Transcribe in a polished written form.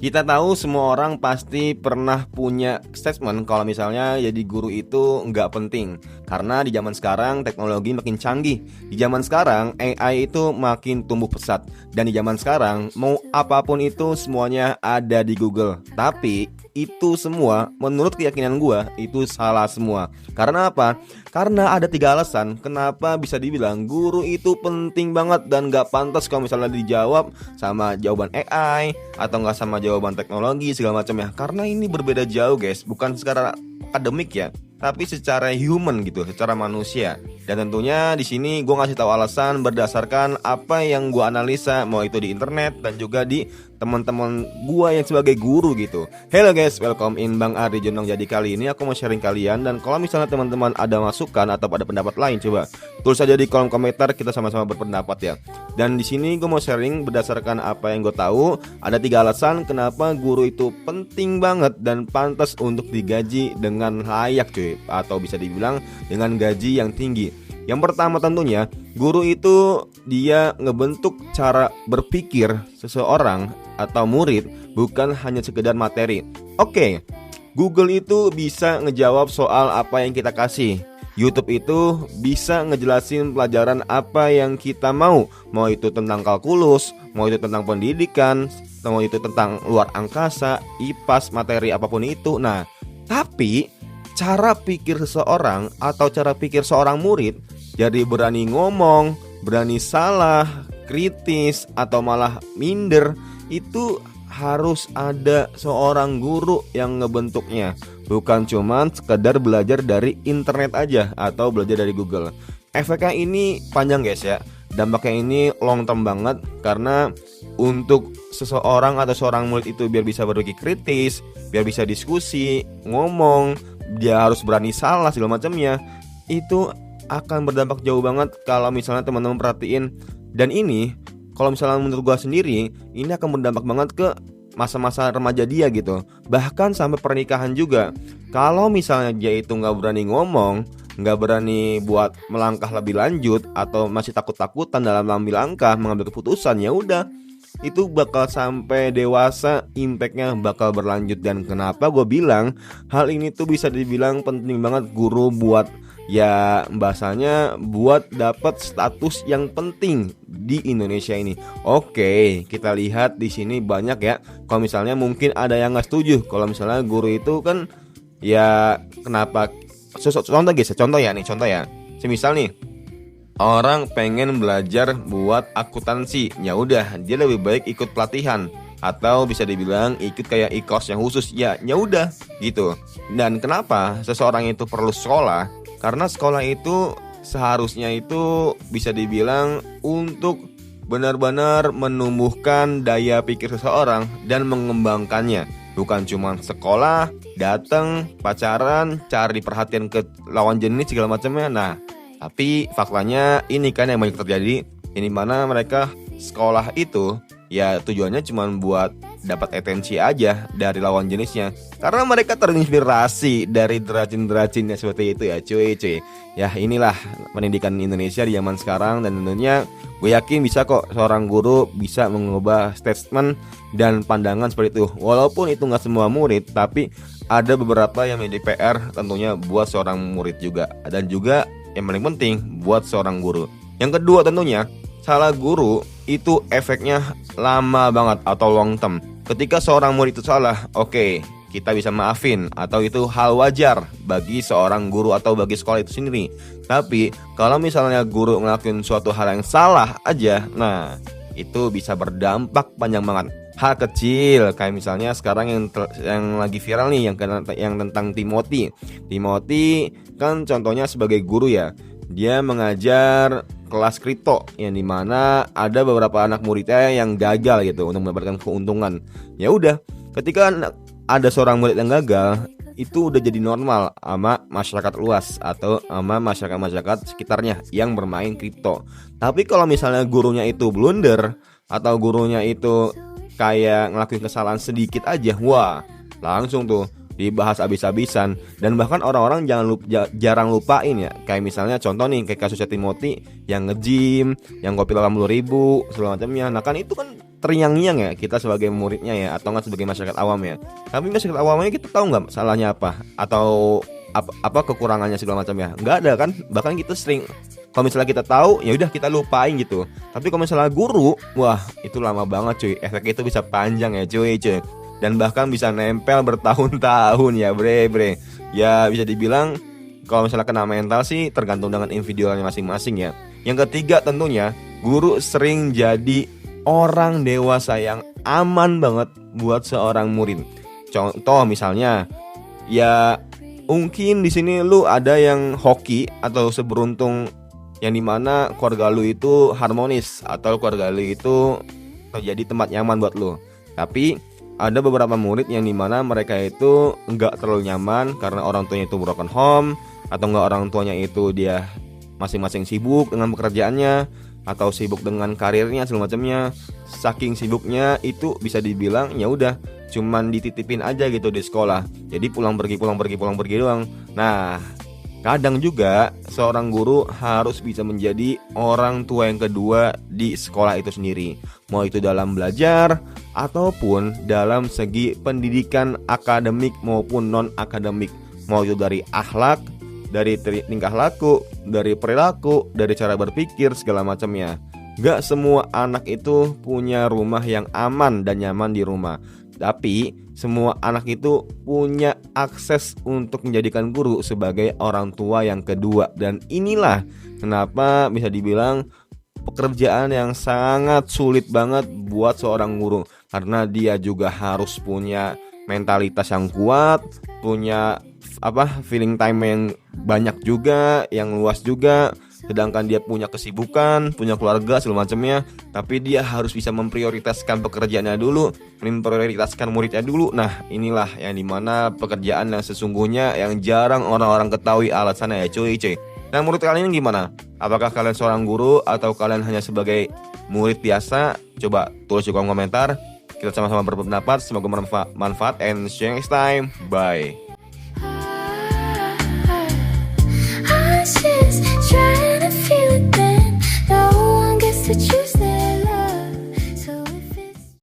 Kita tahu semua orang pasti pernah punya statement kalau misalnya jadi guru itu nggak penting. Karena di zaman sekarang teknologi makin canggih. Di zaman sekarang AI itu makin tumbuh pesat. Dan di zaman sekarang mau apapun itu semuanya ada di Google. Tapi itu semua menurut keyakinan gua itu salah semua. Karena apa? Karena ada 3 alasan kenapa bisa dibilang guru itu penting banget dan gak pantas kalau misalnya dijawab sama jawaban AI atau gak sama jawaban teknologi segala macam ya. Karena ini berbeda jauh guys, bukan secara akademik ya, tapi secara human gitu, secara manusia. Dan tentunya di sini gue ngasih tahu alasan berdasarkan apa yang gue analisa, mau itu di internet dan juga di teman-teman gue yang sebagai guru gitu. Hello guys, welcome in Bang Ardi Jonong. Jadi kali ini aku mau sharing kalian, dan kalau misalnya teman-teman ada masukan atau ada pendapat lain, coba tulis saja di kolom komentar, kita sama-sama berpendapat ya. Dan di sini gue mau sharing berdasarkan apa yang gue tahu. Ada 3 alasan kenapa guru itu penting banget dan pantas untuk digaji dengan layak cuy, atau bisa dibilang dengan gaji yang tinggi. Yang pertama tentunya guru itu dia ngebentuk cara berpikir seseorang atau murid, bukan hanya sekedar materi. Oke, Google itu bisa ngejawab soal apa yang kita kasih. YouTube itu bisa ngejelasin pelajaran apa yang kita mau. Mau itu tentang kalkulus, mau itu tentang pendidikan, mau itu tentang luar angkasa, IPAS, materi apapun itu. Nah, tapi cara pikir seseorang atau cara pikir seorang murid jadi berani ngomong, berani salah, kritis, atau malah minder, itu harus ada seorang guru yang ngebentuknya. Bukan cuman sekedar belajar dari internet aja atau belajar dari Google. Efeknya ini panjang guys ya. Dampaknya ini long term banget, karena untuk seseorang atau seorang murid itu biar bisa berpikir kritis, biar bisa diskusi, ngomong, dia harus berani salah segala macamnya, itu akan berdampak jauh banget kalau misalnya teman-teman perhatiin. Dan ini kalau misalnya menurut gua sendiri, ini akan berdampak banget ke masa-masa remaja dia gitu, bahkan sampai pernikahan juga. Kalau misalnya dia itu nggak berani ngomong, nggak berani buat melangkah lebih lanjut, atau masih takut-takutan dalam mengambil langkah, mengambil keputusan, ya udah, itu bakal sampai dewasa impactnya bakal berlanjut. Dan kenapa gue bilang hal ini tuh bisa dibilang penting banget guru buat, ya bahasanya buat dapat status yang penting di Indonesia ini. Oke, kita lihat di sini banyak ya. Kalau misalnya mungkin ada yang nggak setuju kalau misalnya guru itu kan, ya kenapa? Contoh guys, contoh ya. Semisal nih, orang pengen belajar buat akuntansi, ya udah dia lebih baik ikut pelatihan atau bisa dibilang ikut kayak e-course yang khusus, ya udah gitu. Dan kenapa seseorang itu perlu sekolah? Karena sekolah itu seharusnya itu bisa dibilang untuk benar-benar menumbuhkan daya pikir seseorang dan mengembangkannya. Bukan cuma sekolah, datang, pacaran, cari perhatian ke lawan jenis segala macamnya. Nah, tapi faktanya ini kan yang banyak terjadi, ini mana mereka sekolah itu ya tujuannya cuma buat dapat atensi aja dari lawan jenisnya, karena mereka terinspirasi dari derajin-derajinnya seperti itu ya cuy. Ya inilah pendidikan Indonesia di zaman sekarang, dan tentunya gue yakin bisa kok seorang guru bisa mengubah statement dan pandangan seperti itu. Walaupun itu nggak semua murid, tapi ada beberapa yang menjadi PR tentunya buat seorang murid juga, dan juga yang paling penting buat seorang guru. Yang kedua tentunya, salah guru itu efeknya lama banget atau long term. Ketika seorang murid itu salah, oke, kita bisa maafin atau itu hal wajar bagi seorang guru atau bagi sekolah itu sendiri. Tapi kalau misalnya guru ngelakuin suatu hal yang salah aja, nah itu bisa berdampak panjang banget. Hal kecil kayak misalnya sekarang yang lagi viral nih, yang tentang Timothy kan contohnya sebagai guru ya. Dia mengajar kelas kripto yang dimana ada beberapa anak muridnya yang gagal gitu untuk mendapatkan keuntungan. Ya udah, ketika ada seorang murid yang gagal, itu udah jadi normal sama masyarakat luas atau sama masyarakat sekitarnya yang bermain kripto. Tapi kalau misalnya gurunya itu blunder atau gurunya itu kayak ngelakuin kesalahan sedikit aja, wah langsung tuh dibahas habis-habisan. Dan bahkan orang-orang jarang lupain ya. Kayak misalnya contoh nih, kayak kasusnya Timothy yang nge-gym, yang kopi 80.000 segala macamnya. Nah kan itu kan terngiang-ngiang ya kita sebagai muridnya ya, atau nggak sebagai masyarakat awam ya. Tapi masyarakat awamnya kita tahu nggak salahnya apa, atau apa kekurangannya segala macam ya? Nggak ada kan? Bahkan kita sering, kalau misalnya kita tahu ya udah kita lupain gitu. Tapi kalau misalnya guru, wah itu lama banget cuy. Efeknya itu bisa panjang ya cuy. Dan bahkan bisa nempel bertahun-tahun ya bre. Ya bisa dibilang kalau misalnya kena mental sih tergantung dengan individualnya masing-masing ya. Yang ketiga tentunya guru sering jadi orang dewasa yang aman banget buat seorang murid. Contoh misalnya ya mungkin di sini lu ada yang hoki atau seberuntung yang dimana keluarga lu itu harmonis atau keluarga lu itu jadi tempat nyaman buat lu. Tapi ada beberapa murid yang dimana mereka itu nggak terlalu nyaman karena orang tuanya itu broken home, atau nggak orang tuanya itu dia masing-masing sibuk dengan pekerjaannya atau sibuk dengan karirnya segala macamnya. Saking sibuknya itu bisa dibilang ya udah cuman dititipin aja gitu di sekolah. Jadi pulang pergi doang. Nah, kadang juga seorang guru harus bisa menjadi orang tua yang kedua di sekolah itu sendiri. Mau itu dalam belajar ataupun dalam segi pendidikan akademik maupun non-akademik. Mau itu dari akhlak, dari tingkah laku, dari perilaku, dari cara berpikir segala macamnya. Gak semua anak itu punya rumah yang aman dan nyaman di rumah. Tapi semua anak itu punya akses untuk menjadikan guru sebagai orang tua yang kedua. Dan inilah kenapa bisa dibilang pekerjaan yang sangat sulit banget buat seorang guru. Karena dia juga harus punya mentalitas yang kuat, punya feeling time yang banyak juga, yang luas juga. Sedangkan dia punya kesibukan, punya keluarga segala macamnya, tapi dia harus bisa memprioritaskan pekerjaannya dulu, memprioritaskan muridnya dulu. Nah, inilah yang dimana pekerjaan yang sesungguhnya yang jarang orang-orang ketahui alasannya ya cuy. Nah, menurut kalian gimana? Apakah kalian seorang guru atau kalian hanya sebagai murid biasa? Coba tulis di kolom komentar. Kita sama-sama berpendapat. Semoga bermanfaat and see you next time. Bye.